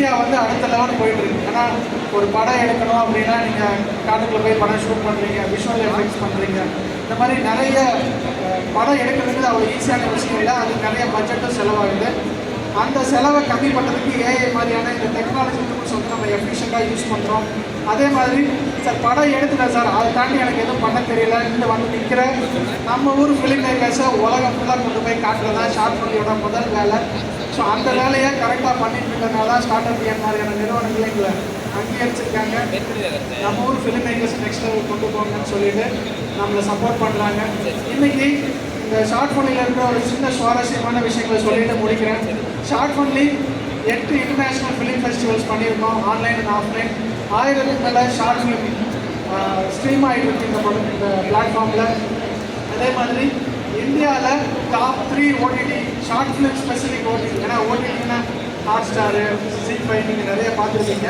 India வந்து அடுத்த level போயிட்டுருக்கு. ஏன்னா ஒரு படம் எடுக்கணும் அப்படின்னா நீங்கள் காட்டுக்குள்ளே போய் படம் ஷூட் பண்ணுறீங்க, விஷுவல் எஃபெக்ட்ஸ் பண்ணுறீங்க, இந்த மாதிரி நிறைய படம் எடுக்கிறதுக்கு அவ்வளோ ஈஸியான விஷயம் இல்லை. அது நிறைய பட்ஜெட்டும் செலவாகுது. அந்த செலவை கம்மி பண்ணுறதுக்கு ஏஐ மாதிரியான இந்த டெக்னாலஜி டூல்ஸ் வந்து நம்ம எஃபிஷியண்ட்டாக யூஸ் பண்ணுறோம். அதே மாதிரி சார் படம் எடுத்துட்டேன் சார், அதை தாண்டி எனக்கு எதுவும் பண்ண தெரியல, இந்த வந்து நிற்கிற நம்ம ஊர் ஃபிலிம் மேக்கர்ஸை உலகம் ஃபுல்லாக கொண்டு போய் காட்டுறது தான் ஷார்ட் ஃபிலிமோட முதல் வேலை. ஸோ அந்த வேலையை கரெக்டாக பண்ணிட்டு இருக்கிறதுனால தான் ஸ்டார்ட் அப் இயன் மாதிரியான நிறுவனங்களை எங்களை அங்கீகரிச்சிருக்காங்க. நம்ம ஊர் ஃபிலிம் மேக்கர்ஸ் நெக்ஸ்ட் லெவல் கொண்டு போங்கன்னு சொல்லிட்டு நம்மளை சப்போர்ட் பண்ணுறாங்க. இன்றைக்கி இந்த ஷார்ட் ஃபன்னில் இருக்கிற ஒரு சின்ன சுவாரஸ்யமான விஷயங்களை சொல்லிட்டு முடிக்கிறேன். ஷார்ட் ஃபன்லி 8 இன்டர்நேஷ்னல் ஃபிலிம் ஃபெஸ்டிவல்ஸ் பண்ணியிருக்கோம், ஆன்லைன் அண்ட் ஆஃப்லைன். 1000க்கு மேலே ஷார்ட் ஃபிலிம் ஸ்ட்ரீம் ஆகிட்டு இருக்கு இந்த பிளாட்ஃபார்மில். அதே மாதிரி இந்தியாவில் top 3 OTT short film specific OTT, ஏன்னா ஓடிடினா ஹாட் ஸ்டாரு, ஜி5 நீங்கள் நிறைய பார்த்துருக்கீங்க.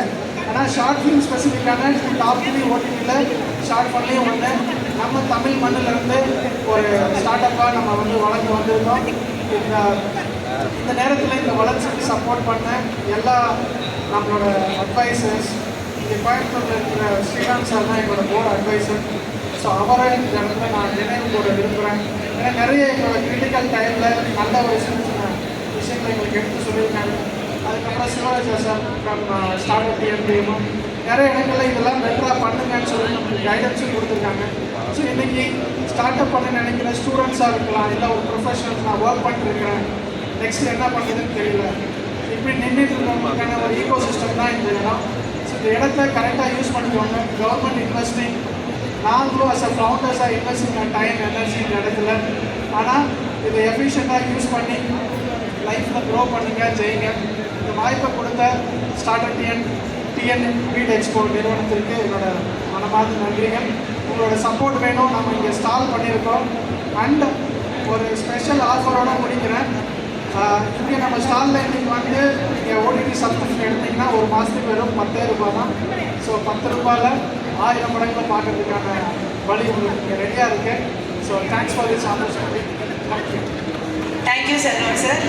ஆனால் ஷார்ட் ஃபிலிம் ஸ்பெசிஃபிக்கான டாப் 3 ஓடிடியில் ஷார்ட் ஃபன்லேயும் வந்து நம்ம தமிழ் மண்ணிலிருந்து ஒரு ஸ்டார்ட் அப்பாக நம்ம வந்து வளர்ந்து வந்திருக்கோம். இந்த நேரத்தில் இந்த வளர்ச்சிக்கு சப்போர்ட் பண்ண எல்லா நம்மளோட அட்வைசர்ஸ், இங்கே கோயம்புத்தூரில் இருக்கிற ஸ்ரீகாந்த் சார் தான் எங்களோட போர்டு அட்வைசர். ஸோ அவரை இந்த இடத்துல நான் நினைவு போட விரும்புகிறேன். ஏன்னா நிறைய எங்களோட கிரிட்டிக்கல் டைமில் நல்ல ஒரு சின்ன சின்ன விஷயங்களை எங்களுக்கு எடுத்து சொல்லியிருக்காங்க. அதுக்கப்புறம் சிவராஜா சார் ஸ்டார்ட் அப் டிஎம்டிஎம்மும் நிறைய இடங்களில் இதெல்லாம் பெட்டராக பண்ணுங்கன்னு சொல்லி நமக்கு கைடன்ஸும் கொடுத்துருக்காங்க. ஸோ இன்றைக்கி ஸ்டார்ட் அப் பண்ண நினைக்கிற ஸ்டூடெண்ட்ஸாக இருக்கலாம், இல்லை ஒரு ப்ரொஃபஷனல்ஸ் நான் ஒர்க் பண்ணிட்டுருக்கிறேன், நெக்ஸ்ட் என்ன பண்ணுறதுன்னு தெரியல, இப்படி நின்றுட்டு இருக்கிறவங்களுக்கான ஒரு ஈகோ சிஸ்டம் தான் இந்த இடம். ஸோ இந்த இடத்த கரெக்டாக யூஸ் பண்ணிக்குவாங்க. கவர்மெண்ட் இன்வெஸ்டிங், நாங்களும் அஸ் அ ஃபவுண்டர்ஸாக இன்வெஸ்டிங் டைம் எனர்ஜி இந்த இடத்துல. ஆனால் இதை எஃபிஷியண்ட்டாக யூஸ் பண்ணி லைஃப்பில் க்ரோ பண்ணுங்க, ஜெயிங்க. இந்த வாய்ப்பை கொடுத்த ஸ்டார்ட் அப் டிஎன் வீட் எக்ஸ்போ நிறுவனத்திற்கு என்னோட மனமார்ந்த நன்றிகள். உங்களோட சப்போர்ட் வேணும். நம்ம இங்கே ஸ்டால் பண்ணியிருக்கோம். அண்ட் ஒரு ஸ்பெஷல் ஆஃபரோடு முடிக்கிறேன். இங்கே நம்ம ஸ்டாலில் இன்றைக்கி வந்து நீங்கள் ஓடிடி சப்ஸ்கிரிப்ஷன் எடுத்திங்கன்னா ஒரு மாதத்துக்கு வெறும் 10 ரூபாய் தான். ஸோ 10 ரூபாயில் 1000 மடங்களை பார்க்கறதுக்கான வழி உங்களுக்கு இங்கே ரெடியாக இருக்குது. So thanks for this opportunity. Thank you. Thank you Selvam sir.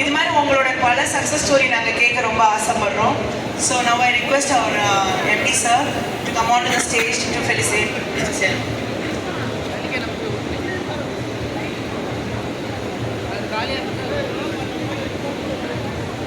இது மாதிரி உங்களோட பல சக்ஸஸ் ஸ்டோரி நாங்கள் கேட்க ரொம்ப ஆசைப்படுறோம். So now I request our MD sir to come on to the stage to felicitate mister Selvam.